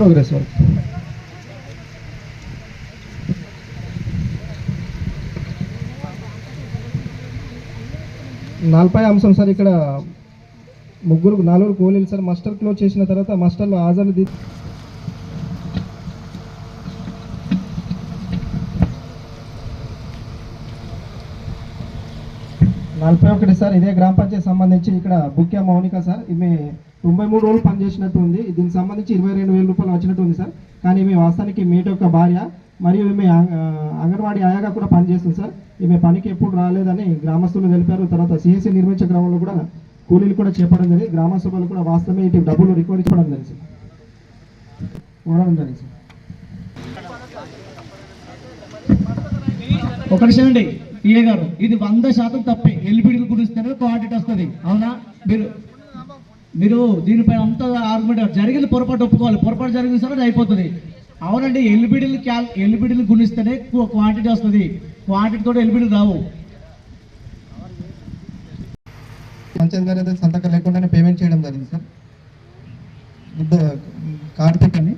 Progress work. నలభై అంశం sir, ఇక్కడ నలుగురు కూలీలు సార్ మస్టర్ క్లోజ్ చేసిన తర్వాత మస్టర్లో ఆజాలు 41 సార్. ఇదే గ్రామ పంచాయతీ సంబంధించి ఇక్కడ బుక్య మౌనిక సార్, ఈమె 93 రోజులు పనిచేసినట్టు ఉంది. దీనికి సంబంధించి 22,000 రూపాయలు వచ్చినట్టు ఉంది సార్. కానీ ఈమె వాస్తవానికి మేట యొక్క భార్య మరియు ఈమె అంగన్వాడీ ఆయాగా కూడా పనిచేస్తుంది సార్. ఈమె పనికి ఎప్పుడు రాలేదని గ్రామస్తులు తెలిపారు. తర్వాత సిఎస్సి నిర్మించే గ్రామంలో కూడా కూలీలు కూడా చెప్పడం జరిగింది. గ్రామ సభలు కూడా వాస్తవమే ఇటు డబ్బులు రికవరీ చేయడం జరిగింది సార్. ఒక నిమిషం అండి పిఏ గారు, ఇది 100% తప్పే. ఎల్బిడిలు గురిస్తేనే క్వాంటిటీ వస్తుంది, అవునా? మీరు దీనిపై అంత ఆర్గ్యుమెంట్ జరిగింది, పొరపాటు ఒప్పుకోవాలి. పొరపాటు జరిగింది సార్, అది అయిపోతుంది. అవునండి, ఎల్బిడిలు గుణిస్తేనే క్వాంటిటీ వస్తుంది, క్వాంటిటీతో ఎల్బిడిలు రావు. పంచాయత్ గారు అయితే సంతకం లేకుండానే పేమెంట్ చేయడం జరిగింది సార్. కార్తీక్ అని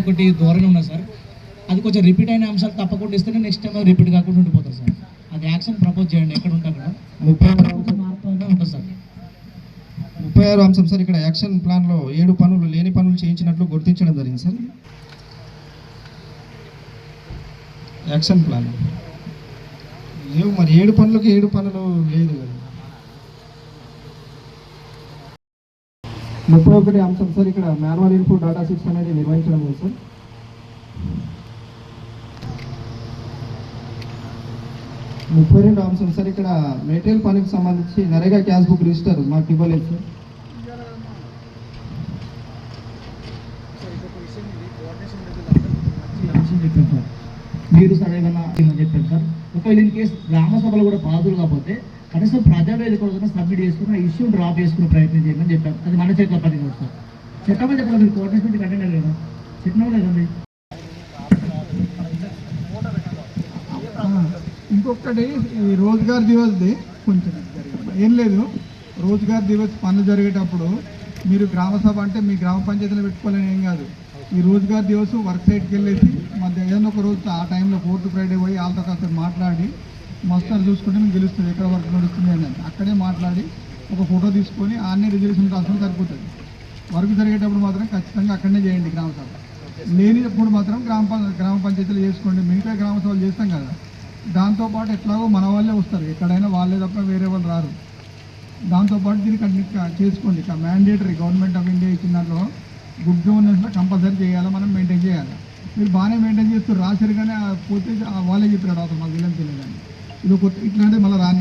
ఒకటి ధోరణి ఉన్నది సార్, అది కొంచెం రిపీట్ అయిన అంశాలు తప్పకుండా ఇస్తేనే నెక్స్ట్ టైం రిపీట్ కాకుండా ఉండిపోతారు సార్. అది యాక్షన్ ప్రపోజ్ చేయండి, ఎక్కడ ఉంటారు కదా 36 ఉంటుంది సార్. 36 అంశం సార్, ఇక్కడ యాక్షన్ ప్లాన్లో 7 పనులు లేని పనులు చేయించినట్లు గుర్తించడం జరిగింది సార్. యాక్షన్ ప్లాన్ లేవు మరి, 7 పనులకి 7 పనులు లేదు కదా. 31 అంశం సార్, ఇక్కడ మాన్యువల్ ఇన్పుట్ డేటా షీట్స్ అనేది నిర్వహించడం లేదు సార్. 32 అంశం సార్, ఇక్కడ మెటీరియల్ పనికి సంబంధించి నరేగా క్యాష్ బుక్ రిజిస్టర్ మాకు ఇవ్వలేదు సార్. మీరు సార్ ఏమన్నా చెప్పారు సార్, ఒకవేళ ఇన్ కేసు గ్రామ సభలు కూడా బాధలు కాకపోతే కనీసం ప్రజావేదిక కూడా సబ్మిట్ చేసుకుని ఇష్యూ డ్రాప్ చేసుకునే ప్రయత్నం చేయమని చెప్పారు. అది మన చేతిలో పని కాదు సార్. చెప్పమని చెప్పాలి, మీరు కోఆర్డినేషన్ అటెండ్ అయ్యారు కదా, చెప్పినా లేదండి. ఇంకొకటి రోజ్గార్ దివస్ది కొంచెం ఏం లేదు. రోజ్గార్ దివస్ పనులు జరిగేటప్పుడు మీరు గ్రామ సభ అంటే మీ గ్రామ పంచాయతీలో పెట్టుకోవాలని ఏం కాదు. ఈ రోజ్గార్ దివస్ వర్క్ సైట్కి వెళ్ళేసి మధ్య ఏదైనా ఒక రోజు ఆ టైంలో 4th ఫ్రైడే పోయి వాళ్ళతో కాస్త మాట్లాడి మస్టర్ చూసుకుంటే మీకు తెలుస్తుంది ఎక్కడ వర్క్ నడుస్తుంది అని. అక్కడే మాట్లాడి ఒక ఫోటో తీసుకొని ఆన్నే రిజల్యూషన్ రాసుకొని సరిపోతుంది. వర్క్ జరిగేటప్పుడు మాత్రం ఖచ్చితంగా అక్కడనే చేయండి గ్రామ సభ. లేనిప్పుడు మాత్రం గ్రామ పంచాయతీలు చేసుకోండి. మిగతా గ్రామ సభలు చేస్తాం కదా, దాంతోపాటు ఎట్లాగో మన వాళ్ళే వస్తారు, ఎక్కడైనా వాళ్ళే తప్ప వేరే వాళ్ళు రారు. దాంతోపాటు దీన్ని కంటిన్యూ చేసుకోండి. ఇక మ్యాండేటరీ గవర్నమెంట్ ఆఫ్ ఇండియా ఇచ్చిన దాంట్లో గుడ్ గవర్నెన్స్లో కంపల్సరీ చేయాలి, మనం మెయింటైన్ చేయాలి. మీరు బాగానే మెయింటైన్ చేస్తూ రాశారు కానీ పోతే వాళ్ళే చెప్పారు అసలు మాకు వీళ్ళని తెలియదని. ఇది ఇట్లాంటివి మళ్ళీ రాని